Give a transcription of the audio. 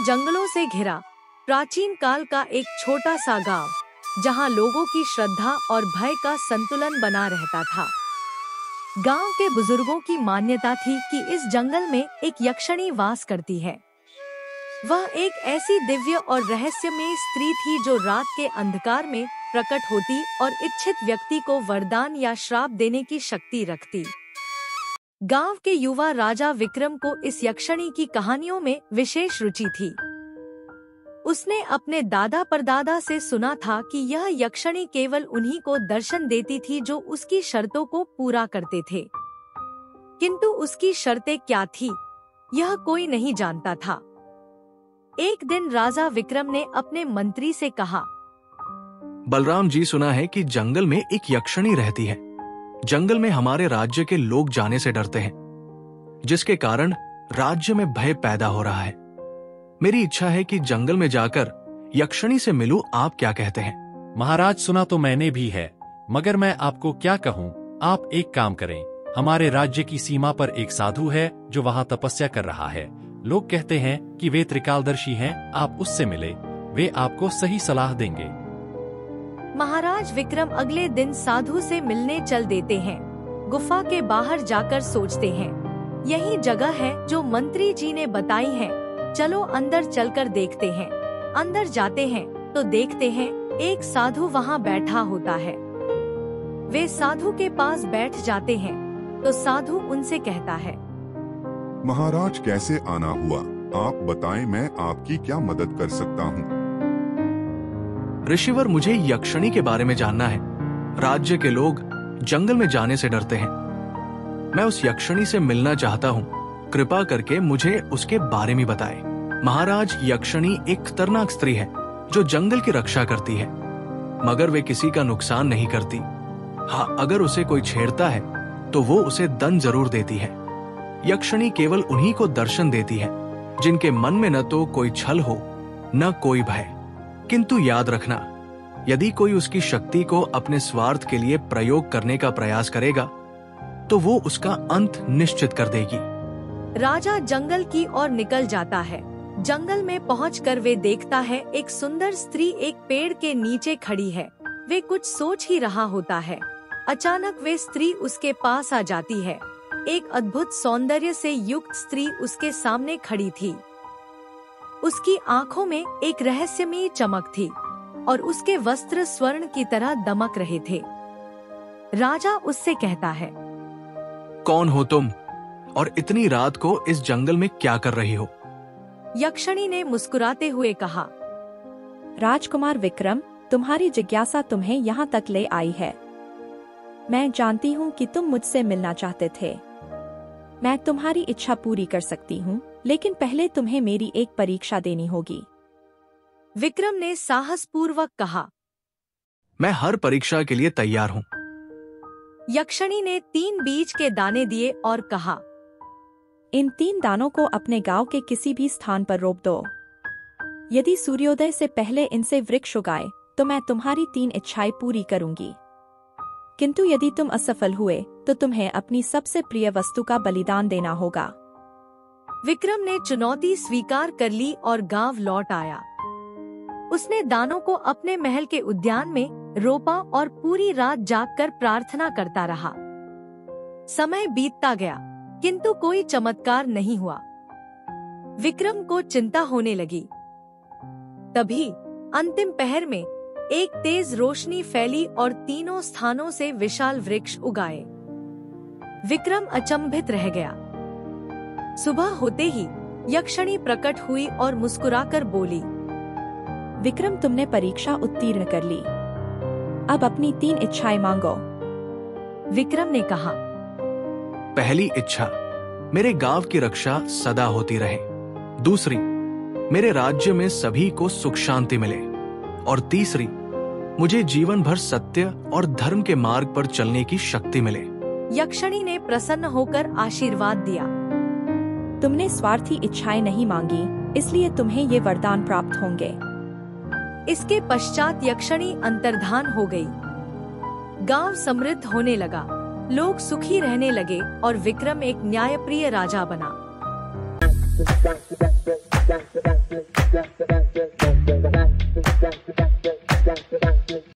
जंगलों से घिरा प्राचीन काल का एक छोटा सा गांव, जहां लोगों की श्रद्धा और भय का संतुलन बना रहता था। गांव के बुजुर्गों की मान्यता थी कि इस जंगल में एक यक्षिणी वास करती है। वह एक ऐसी दिव्य और रहस्यमयी स्त्री थी जो रात के अंधकार में प्रकट होती और इच्छित व्यक्ति को वरदान या श्राप देने की शक्ति रखती। गांव के युवा राजा विक्रम को इस यक्षिणी की कहानियों में विशेष रुचि थी। उसने अपने दादा परदादा से सुना था कि यह यक्षिणी केवल उन्हीं को दर्शन देती थी जो उसकी शर्तों को पूरा करते थे। किंतु उसकी शर्तें क्या थी, यह कोई नहीं जानता था। एक दिन राजा विक्रम ने अपने मंत्री से कहा, बलराम जी, सुना है कि जंगल में एक यक्षिणी रहती है। जंगल में हमारे राज्य के लोग जाने से डरते हैं, जिसके कारण राज्य में भय पैदा हो रहा है। मेरी इच्छा है कि जंगल में जाकर यक्षिणी से मिलूं। आप क्या कहते हैं? महाराज, सुना तो मैंने भी है, मगर मैं आपको क्या कहूँ। आप एक काम करें, हमारे राज्य की सीमा पर एक साधु है जो वहाँ तपस्या कर रहा है। लोग कहते हैं कि वे त्रिकालदर्शी हैं। आप उससे मिले, वे आपको सही सलाह देंगे। महाराज विक्रम अगले दिन साधु से मिलने चल देते हैं। गुफा के बाहर जाकर सोचते हैं, यही जगह है जो मंत्री जी ने बताई है। चलो अंदर चलकर देखते हैं। अंदर जाते हैं तो देखते हैं एक साधु वहाँ बैठा होता है। वे साधु के पास बैठ जाते हैं तो साधु उनसे कहता है, महाराज, कैसे आना हुआ? आप बताएं, मैं आपकी क्या मदद कर सकता हूँ? ऋषिवर, मुझे यक्षिणी के बारे में जानना है। राज्य के लोग जंगल में जाने से डरते हैं। मैं उस यक्षिणी से मिलना चाहता हूँ। कृपा करके मुझे उसके बारे में बताएं। महाराज, यक्षिणी एक खतरनाक स्त्री है जो जंगल की रक्षा करती है, मगर वे किसी का नुकसान नहीं करती। हाँ, अगर उसे कोई छेड़ता है तो वो उसे दंड जरूर देती है। यक्षिणी केवल उन्हीं को दर्शन देती है जिनके मन में न तो कोई छल हो न कोई भय। किंतु याद रखना, यदि कोई उसकी शक्ति को अपने स्वार्थ के लिए प्रयोग करने का प्रयास करेगा तो वो उसका अंत निश्चित कर देगी। राजा जंगल की ओर निकल जाता है। जंगल में पहुंचकर वे देखता है एक सुंदर स्त्री एक पेड़ के नीचे खड़ी है। वे कुछ सोच ही रहा होता है। अचानक वे स्त्री उसके पास आ जाती है। एक अद्भुत सौंदर्य से युक्त स्त्री उसके सामने खड़ी थी। उसकी आंखों में एक रहस्यमयी चमक थी और उसके वस्त्र स्वर्ण की तरह दमक रहे थे। राजा उससे कहता है, कौन हो तुम और इतनी रात को इस जंगल में क्या कर रही हो? यक्षिणी ने मुस्कुराते हुए कहा, राजकुमार विक्रम, तुम्हारी जिज्ञासा तुम्हें यहाँ तक ले आई है। मैं जानती हूँ कि तुम मुझसे मिलना चाहते थे। मैं तुम्हारी इच्छा पूरी कर सकती हूँ, लेकिन पहले तुम्हें मेरी एक परीक्षा देनी होगी। विक्रम ने साहसपूर्वक कहा, मैं हर परीक्षा के लिए तैयार हूँ। यक्षिणी ने 3 बीज के दाने दिए और कहा, इन 3 दानों को अपने गांव के किसी भी स्थान पर रोप दो। यदि सूर्योदय से पहले इनसे वृक्ष उगाए तो मैं तुम्हारी 3 इच्छाएं पूरी करूंगी। किंतु यदि तुम असफल हुए तो तुम्हें अपनी सबसे प्रिय वस्तु का बलिदान देना होगा। विक्रम ने चुनौती स्वीकार कर ली और गांव लौट आया। उसने दानों को अपने महल के उद्यान में रोपा और पूरी रात जागकर प्रार्थना करता रहा। समय बीतता गया, किंतु कोई चमत्कार नहीं हुआ। विक्रम को चिंता होने लगी। तभी अंतिम पहर में एक तेज रोशनी फैली और तीनों स्थानों से विशाल वृक्ष उगाए। विक्रम अचंभित रह गया। सुबह होते ही यक्षिणी प्रकट हुई और मुस्कुराकर बोली, विक्रम, तुमने परीक्षा उत्तीर्ण कर ली। अब अपनी 3 इच्छाएं मांगो। विक्रम ने कहा, पहली इच्छा, मेरे गांव की रक्षा सदा होती रहे। दूसरी, मेरे राज्य में सभी को सुख शांति मिले। और तीसरी, मुझे जीवन भर सत्य और धर्म के मार्ग पर चलने की शक्ति मिले। यक्षिणी ने प्रसन्न होकर आशीर्वाद दिया। तुमने स्वार्थी इच्छाएं नहीं मांगी, इसलिए तुम्हें ये वरदान प्राप्त होंगे। इसके पश्चात यक्षिणी अंतर्धान हो गई। गांव समृद्ध होने लगा, लोग सुखी रहने लगे और विक्रम एक न्यायप्रिय राजा बना। Thank you.